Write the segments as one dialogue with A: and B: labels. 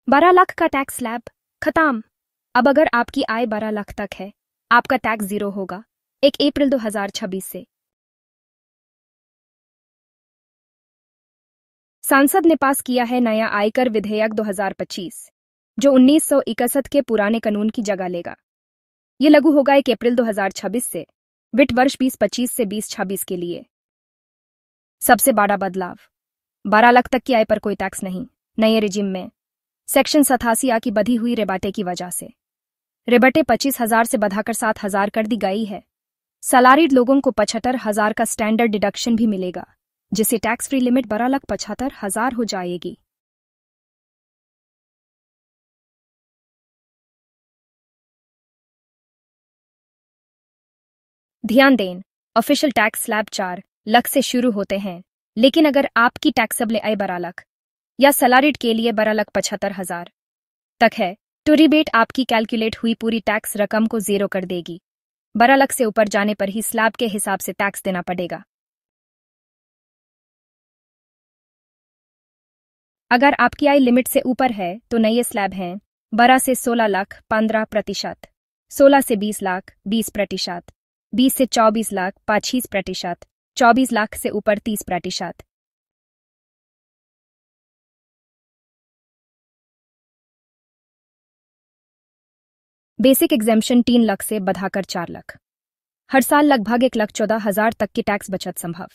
A: 12 लाख का tax slab खत्म। अब अगर आपकी आय 12 लाख तक है, आपका टैक्स जीरो होगा 1 अप्रैल 2026 से। सांसद ने पास किया है नया आयकर विधेयक 2025, जो 1961 के पुराने कानून की जगह लेगा। ये लागू होगा 1 अप्रैल 2026 से, वित्त वर्ष 2025 से 2026 के लिए। सबसे बड़ा बदलाव, 12 लाख तक की आय पर कोई टैक्स नहीं। नए रिजिम में सेक्शन 87A की बढ़ी हुई रिबाटे की वजह से रिबाटे 25,000 से बढ़ाकर 7,000 कर दी गई है। सैलरीड लोगों को 75,000 का स्टैंडर्ड डिडक्शन भी मिलेगा, जिससे टैक्स फ्री लिमिट 12,75,000 हो जाएगी। ध्यान दें, ऑफिशियल टैक्स स्लैब 4 लाख से शुरू होते हैं, लेकिन अगर आपकी टैक्सेबल आय 12 लाख या सैलरीड के लिए 12,75,000 तक है, तो रिबेट आपकी कैलकुलेट हुई पूरी टैक्स रकम को जीरो कर देगी। 12 लाख से ऊपर जाने पर ही स्लैब के हिसाब से टैक्स देना पड़ेगा। अगर आपकी आय लिमिट से ऊपर है तो नए स्लैब हैं 12 से 16 लाख 15%, 16 से 20 लाख 20%, 20 से 24 लाख 25%, 24 लाख से ऊपर 30%। बेसिक एग्जेम्पशन 3 लाख से बढ़ाकर 4 लाख। हर साल लगभग 1,14,000 तक की टैक्स बचत संभव।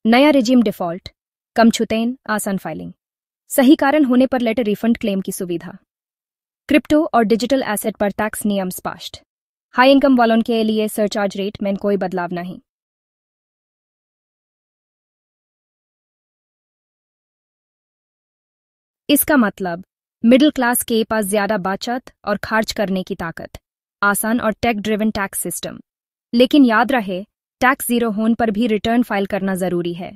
A: नया रिजिम डिफॉल्ट, कम छूटें, आसान फाइलिंग, सही कारण होने पर लेटर रिफंड क्लेम की सुविधा। क्रिप्टो और डिजिटल एसेट पर टैक्स नियम स्पष्ट। हाई इनकम वालों के लिए सरचार्ज रेट में कोई बदलाव नहीं। इसका मतलब मिडिल क्लास के पास ज्यादा बचत और खर्च करने की ताकत, आसान और टेक ड्रिवन टैक्स सिस्टम। लेकिन याद रहे, टैक्स जीरो होने पर भी रिटर्न फाइल करना जरूरी है।